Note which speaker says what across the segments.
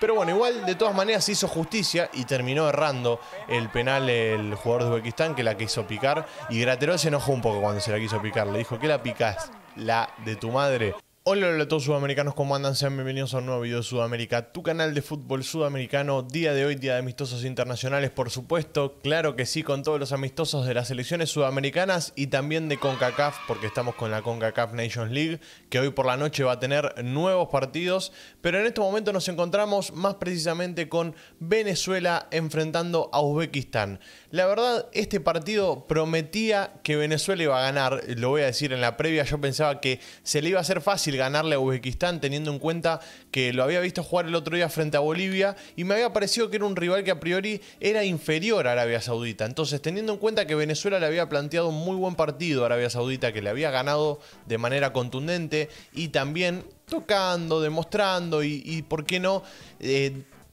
Speaker 1: Pero bueno, igual de todas maneras hizo justicia y terminó errando el penal el jugador de Uzbekistán que la quiso picar. Y Graterol se enojó un poco cuando se la quiso picar. Le dijo, ¿qué la picás? La de tu madre. Hola, hola a todos sudamericanos, ¿cómo andan? Sean bienvenidos a un nuevo video de Sudamérica, tu canal de fútbol sudamericano. Día de hoy, día de amistosos internacionales, por supuesto. Claro que sí, con todos los amistosos de las selecciones sudamericanas y también de CONCACAF, porque estamos con la CONCACAF Nations League, que hoy por la noche va a tener nuevos partidos. Pero en este momento nos encontramos más precisamente con Venezuela enfrentando a Uzbekistán. La verdad, este partido prometía que Venezuela iba a ganar. Lo voy a decir en la previa, yo pensaba que se le iba a hacer fácil ganarle a Uzbekistán, teniendo en cuenta que lo había visto jugar el otro día frente a Bolivia y me había parecido que era un rival que a priori era inferior a Arabia Saudita. Entonces, teniendo en cuenta que Venezuela le había planteado un muy buen partido a Arabia Saudita, que le había ganado de manera contundente y también tocando, demostrando y ¿por qué no?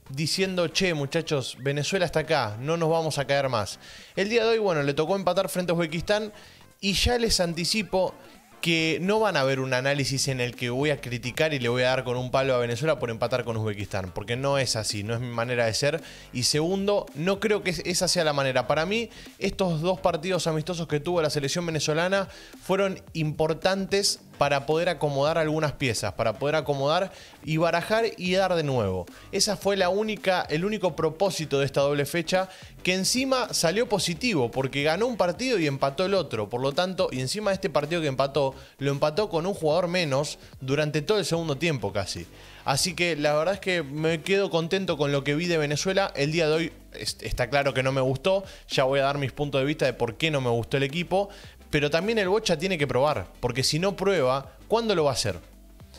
Speaker 1: Diciendo, che muchachos, Venezuela está acá, no nos vamos a caer más. El día de hoy, bueno, le tocó empatar frente a Uzbekistán y ya les anticipo que no van a ver un análisis en el que voy a criticar y le voy a dar con un palo a Venezuela por empatar con Uzbekistán, porque no es así, no es mi manera de ser. Y segundo, no creo que esa sea la manera. Para mí, estos dos partidos amistosos que tuvo la selección venezolana fueron importantes para poder acomodar algunas piezas, para poder acomodar y barajar y dar de nuevo. Esa fue el único propósito de esta doble fecha, que encima salió positivo, porque ganó un partido y empató el otro. Por lo tanto, y encima de este partido que empató, lo empató con un jugador menos durante todo el segundo tiempo casi. Así que la verdad es que me quedo contento con lo que vi de Venezuela. El día de hoy está claro que no me gustó, ya voy a dar mis puntos de vista de por qué no me gustó el equipo. Pero también el Bocha tiene que probar, porque si no prueba, ¿cuándo lo va a hacer?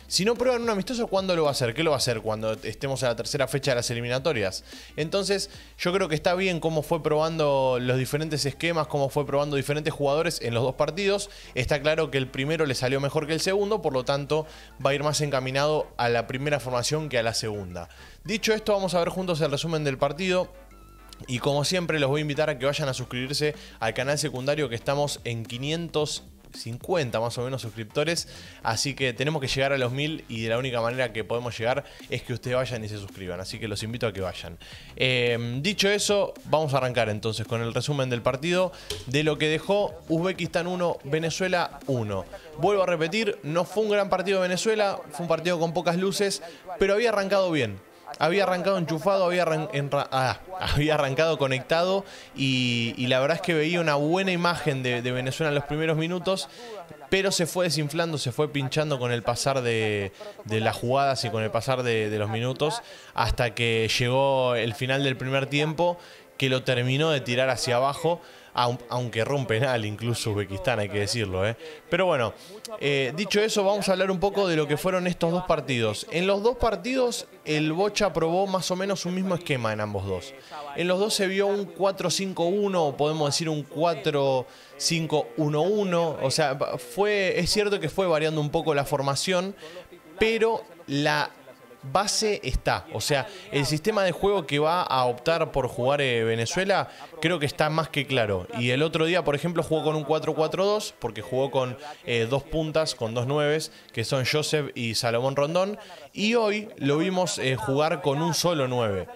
Speaker 1: Si no prueba en un amistoso, ¿cuándo lo va a hacer? ¿Qué lo va a hacer? Cuando estemos en la tercera fecha de las eliminatorias. Entonces, yo creo que está bien cómo fue probando los diferentes esquemas, cómo fue probando diferentes jugadores en los dos partidos. Está claro que el primero le salió mejor que el segundo, por lo tanto, va a ir más encaminado a la primera formación que a la segunda. Dicho esto, vamos a ver juntos el resumen del partido. Y como siempre los voy a invitar a que vayan a suscribirse al canal secundario, que estamos en 550 más o menos suscriptores. Así que tenemos que llegar a los 1000 y de la única manera que podemos llegar es que ustedes vayan y se suscriban. Así que los invito a que vayan. Dicho eso, vamos a arrancar entonces con el resumen del partido, de lo que dejó Uzbekistán 1, Venezuela 1. Vuelvo a repetir, no fue un gran partido de Venezuela, fue un partido con pocas luces, pero había arrancado bien. Había arrancado enchufado, había arrancado conectado y la verdad es que veía una buena imagen de Venezuela en los primeros minutos, pero se fue desinflando, se fue pinchando con el pasar de las jugadas y con el pasar de los minutos, hasta que llegó el final del primer tiempo, que lo terminó de tirar hacia abajo, aunque erró un penal incluso Uzbekistán, hay que decirlo. Pero bueno, dicho eso, vamos a hablar un poco de lo que fueron estos dos partidos. En los dos partidos el Bocha probó más o menos un mismo esquema en ambos dos. En los dos se vio un 4-5-1, o podemos decir un 4-5-1-1. O sea, es cierto que fue variando un poco la formación, pero la base está. O sea, el sistema de juego que va a optar por jugar Venezuela creo que está más que claro. Y el otro día, por ejemplo, jugó con un 4-4-2, porque jugó con dos puntas, con dos nueves, que son Joseph y Salomón Rondón. Y hoy lo vimos jugar con un solo 9.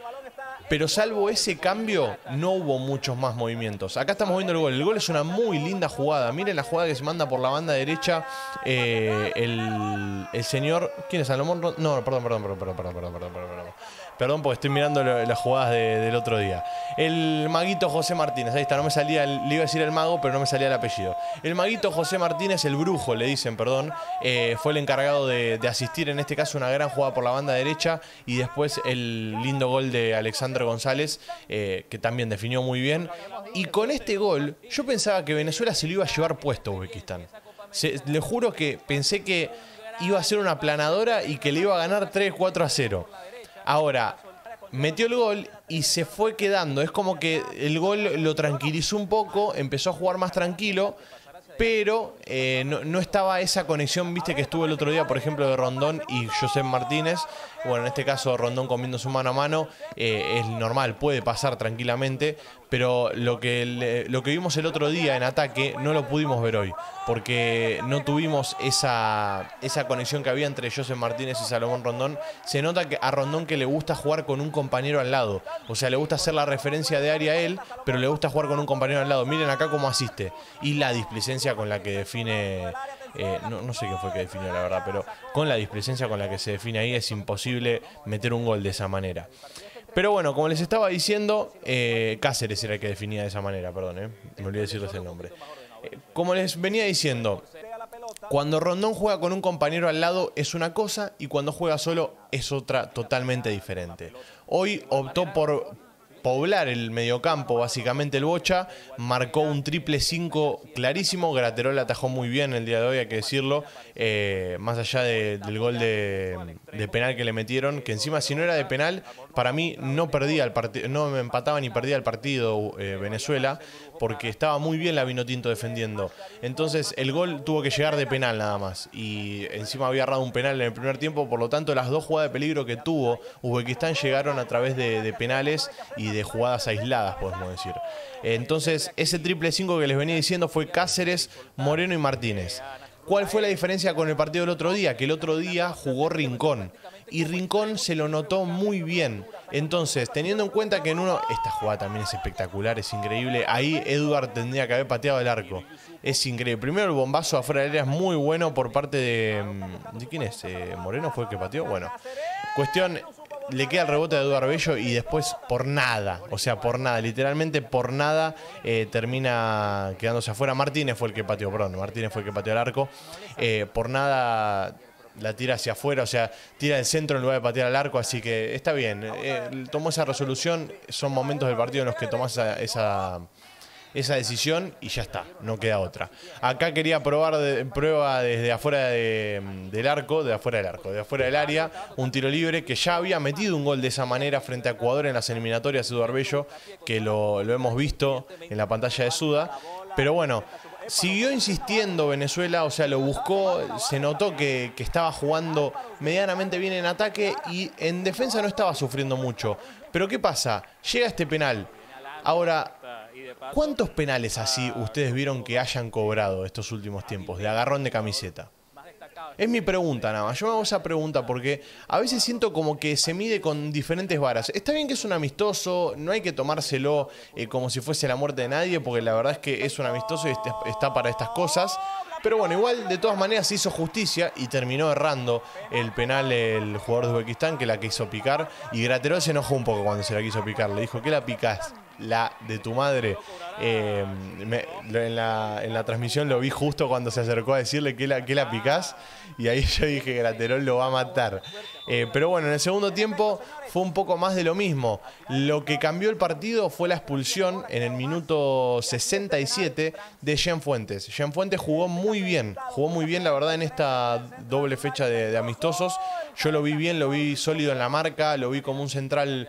Speaker 1: Pero salvo ese cambio, no hubo muchos más movimientos. Acá estamos viendo el gol. El gol es una muy linda jugada. Miren la jugada que se manda por la banda derecha. El señor... ¿Quién es? ¿Salomón? No, perdón. Perdón, porque estoy mirando las jugadas del otro día. El maguito José Martínez. Ahí está, no me salía, le iba a decir el mago, pero no me salía el apellido. El maguito José Martínez, el brujo, le dicen, perdón. Fue el encargado de asistir, en este caso, una gran jugada por la banda derecha. Y después el lindo gol de Alexandre González, que también definió muy bien. Y con este gol, yo pensaba que Venezuela se lo iba a llevar puesto a Uzbekistán. Le juro que pensé que iba a ser una aplanadora y que le iba a ganar 3-4-0. Ahora, metió el gol y se fue quedando. Es como que el gol lo tranquilizó un poco, empezó a jugar más tranquilo, pero no estaba esa conexión, viste, que estuvo el otro día, por ejemplo, de Rondón y José Martínez. Bueno, en este caso Rondón comiendo su mano a mano, es normal, puede pasar tranquilamente, pero lo que vimos el otro día en ataque no lo pudimos ver hoy, porque no tuvimos esa conexión que había entre Joseph Martínez y Salomón Rondón. Se nota que a Rondón que le gusta jugar con un compañero al lado, o sea, le gusta hacer la referencia de área a él, pero le gusta jugar con un compañero al lado. Miren acá cómo asiste, y la displicencia con la que define... no sé qué fue que definió, la verdad, pero con la displicencia con la que se define ahí es imposible meter un gol de esa manera. Pero bueno, como les estaba diciendo, Cáceres era el que definía de esa manera, perdón, me olvidé decirles el nombre. Como les venía diciendo, cuando Rondón juega con un compañero al lado es una cosa y cuando juega solo es otra totalmente diferente. Hoy optó por poblar el mediocampo, básicamente el Bocha, marcó un triple 5 clarísimo. Graterol atajó muy bien el día de hoy, hay que decirlo, más allá del gol de penal que le metieron, que encima si no era de penal, para mí no perdía el partido, no me empataba ni perdía el partido Venezuela, porque estaba muy bien la Vinotinto defendiendo. Entonces el gol tuvo que llegar de penal nada más, y encima había errado un penal en el primer tiempo, por lo tanto las dos jugadas de peligro que tuvo Uzbekistán llegaron a través de penales y de jugadas aisladas, podemos decir. Entonces ese triple 5 que les venía diciendo fue Cáceres, Moreno y Martínez. ¿Cuál fue la diferencia con el partido del otro día? Que el otro día jugó Rincón, y Rincón se lo notó muy bien. Entonces, teniendo en cuenta que esta jugada también es espectacular, es increíble. Ahí Eduard tendría que haber pateado el arco. Es increíble. Primero el bombazo afuera del área es muy bueno por parte de... ¿De quién es? ¿Moreno fue el que pateó? Bueno, cuestión... Le queda el rebote a Eduard Bello y después por nada, o sea, por nada, literalmente por nada, termina quedándose afuera. Martínez fue el que pateó, perdón, Martínez fue el que pateó el arco. Por nada la tira hacia afuera, o sea, tira el centro en lugar de patear al arco, así que está bien. Tomó esa resolución, son momentos del partido en los que tomás esa decisión y ya está, no queda otra. Acá quería prueba desde afuera del arco, de afuera del área, un tiro libre que ya había metido un gol de esa manera frente a Ecuador en las eliminatorias, Eduard Bello, que lo hemos visto en la pantalla de Suda. Pero bueno, siguió insistiendo Venezuela, o sea, lo buscó, se notó que estaba jugando medianamente bien en ataque y en defensa no estaba sufriendo mucho. Pero ¿qué pasa? Llega este penal. Ahora, ¿cuántos penales así ustedes vieron que hayan cobrado estos últimos tiempos, de agarrón de camiseta? Es mi pregunta nada más. Yo me hago esa pregunta porque a veces siento como que se mide con diferentes varas. Está bien que es un amistoso, no hay que tomárselo como si fuese la muerte de nadie, porque la verdad es que es un amistoso y está para estas cosas. Pero bueno, igual de todas maneras hizo justicia y terminó errando el penal el jugador de Uzbekistán, que la quiso picar. Y Graterol se enojó un poco cuando se la quiso picar. Le dijo, ¿qué la picás? La de tu madre. En la transmisión lo vi justo cuando se acercó a decirle que la picás. Y ahí yo dije, Graterol lo va a matar. Pero bueno, en el segundo tiempo fue un poco más de lo mismo. Lo que cambió el partido fue la expulsión en el minuto 67 de Jean Fuentes. Jean Fuentes jugó muy bien la verdad en esta doble fecha de amistosos. Yo lo vi bien, lo vi sólido en la marca, lo vi como un central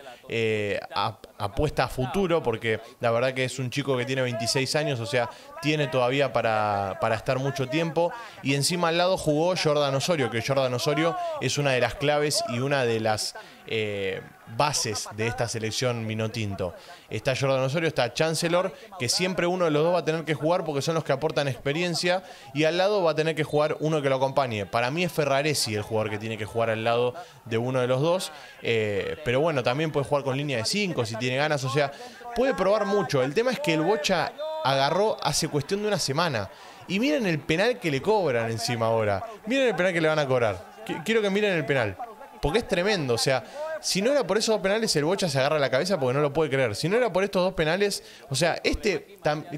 Speaker 1: apuesta a futuro, porque la verdad que es un chico que tiene 26 años, o sea, tiene todavía para estar mucho tiempo. Y encima al lado jugó Jordan Osorio, que Jordan Osorio es una de las claves y una de las bases de esta selección Vinotinto. Está Jordan Osorio, está Chancellor, que siempre uno de los dos va a tener que jugar porque son los que aportan experiencia, y al lado va a tener que jugar uno que lo acompañe. Para mí es Ferraresi el jugador que tiene que jugar al lado de uno de los dos, pero bueno, también puede jugar con línea de 5 si tiene ganas, o sea, puede probar mucho. El tema es que el Bocha agarró hace cuestión de una semana, y miren el penal que le cobran encima ahora. Miren el penal que le van a cobrar. Quiero que miren el penal, porque es tremendo. O sea, si no era por esos dos penales, el Bocha se agarra la cabeza porque no lo puede creer. Si no era por estos dos penales, o sea,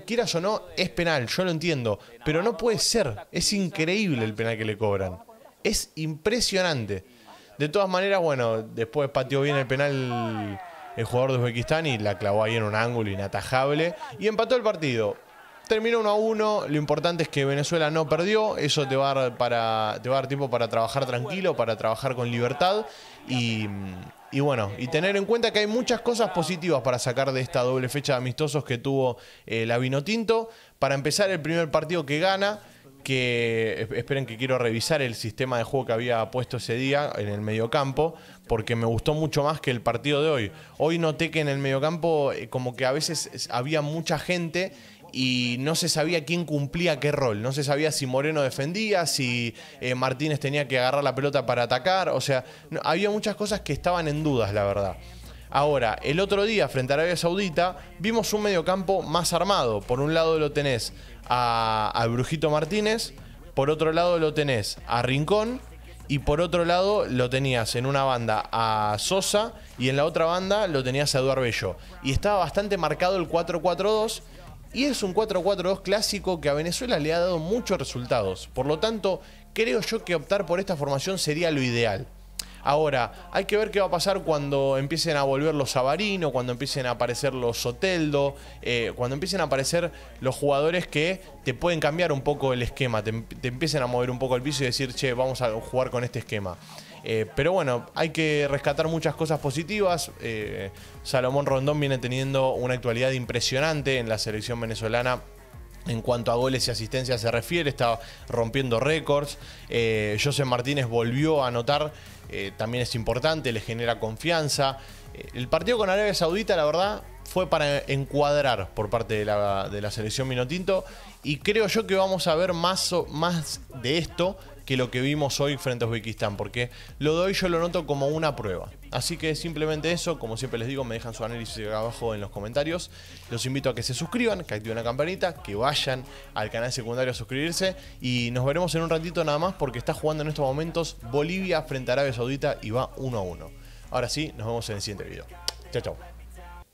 Speaker 1: quieras o no, es penal, yo lo entiendo, pero no puede ser. Es increíble el penal que le cobran. Es impresionante. De todas maneras, bueno, después pateó bien el penal el jugador de Uzbekistán y la clavó ahí en un ángulo inatajable y empató el partido. Terminó 1-1, lo importante es que Venezuela no perdió, eso te va a dar tiempo para trabajar tranquilo, para trabajar con libertad y bueno, y tener en cuenta que hay muchas cosas positivas para sacar de esta doble fecha de amistosos que tuvo la Vinotinto. Para empezar, el primer partido que gana, que esperen que quiero revisar el sistema de juego que había puesto ese día en el mediocampo, porque me gustó mucho más que el partido de hoy. Hoy noté que en el mediocampo como que a veces había mucha gente y no se sabía quién cumplía qué rol. No se sabía si Moreno defendía, si Martínez tenía que agarrar la pelota para atacar. O sea, había muchas cosas que estaban en dudas, la verdad. Ahora, el otro día, frente a Arabia Saudita, vimos un mediocampo más armado. Por un lado lo tenés a Brujito Martínez, por otro lado lo tenés a Rincón, y por otro lado lo tenías en una banda a Sosa y en la otra banda lo tenías a Eduardo Bello. Y estaba bastante marcado el 4-4-2. Y es un 4-4-2 clásico que a Venezuela le ha dado muchos resultados. Por lo tanto, creo yo que optar por esta formación sería lo ideal. Ahora, hay que ver qué va a pasar cuando empiecen a volver los Savarino, cuando empiecen a aparecer los Soteldo, cuando empiecen a aparecer los jugadores que te pueden cambiar un poco el esquema, te empiecen a mover un poco el piso y decir, che, vamos a jugar con este esquema. Pero bueno, hay que rescatar muchas cosas positivas. Salomón Rondón viene teniendo una actualidad impresionante en la selección venezolana. En cuanto a goles y asistencias se refiere, está rompiendo récords. José Martínez volvió a anotar, también es importante, le genera confianza. El partido con Arabia Saudita, la verdad, fue para encuadrar por parte de la selección Vinotinto. Y creo yo que vamos a ver más de esto que lo que vimos hoy frente a Uzbekistán, porque lo de hoy yo lo noto como una prueba. Así que simplemente eso, como siempre les digo, me dejan su análisis acá abajo en los comentarios. Los invito a que se suscriban, que activen la campanita, que vayan al canal secundario a suscribirse y nos veremos en un ratito nada más porque está jugando en estos momentos Bolivia frente a Arabia Saudita y va 1-1. Ahora sí, nos vemos en el siguiente video. Chao, chao.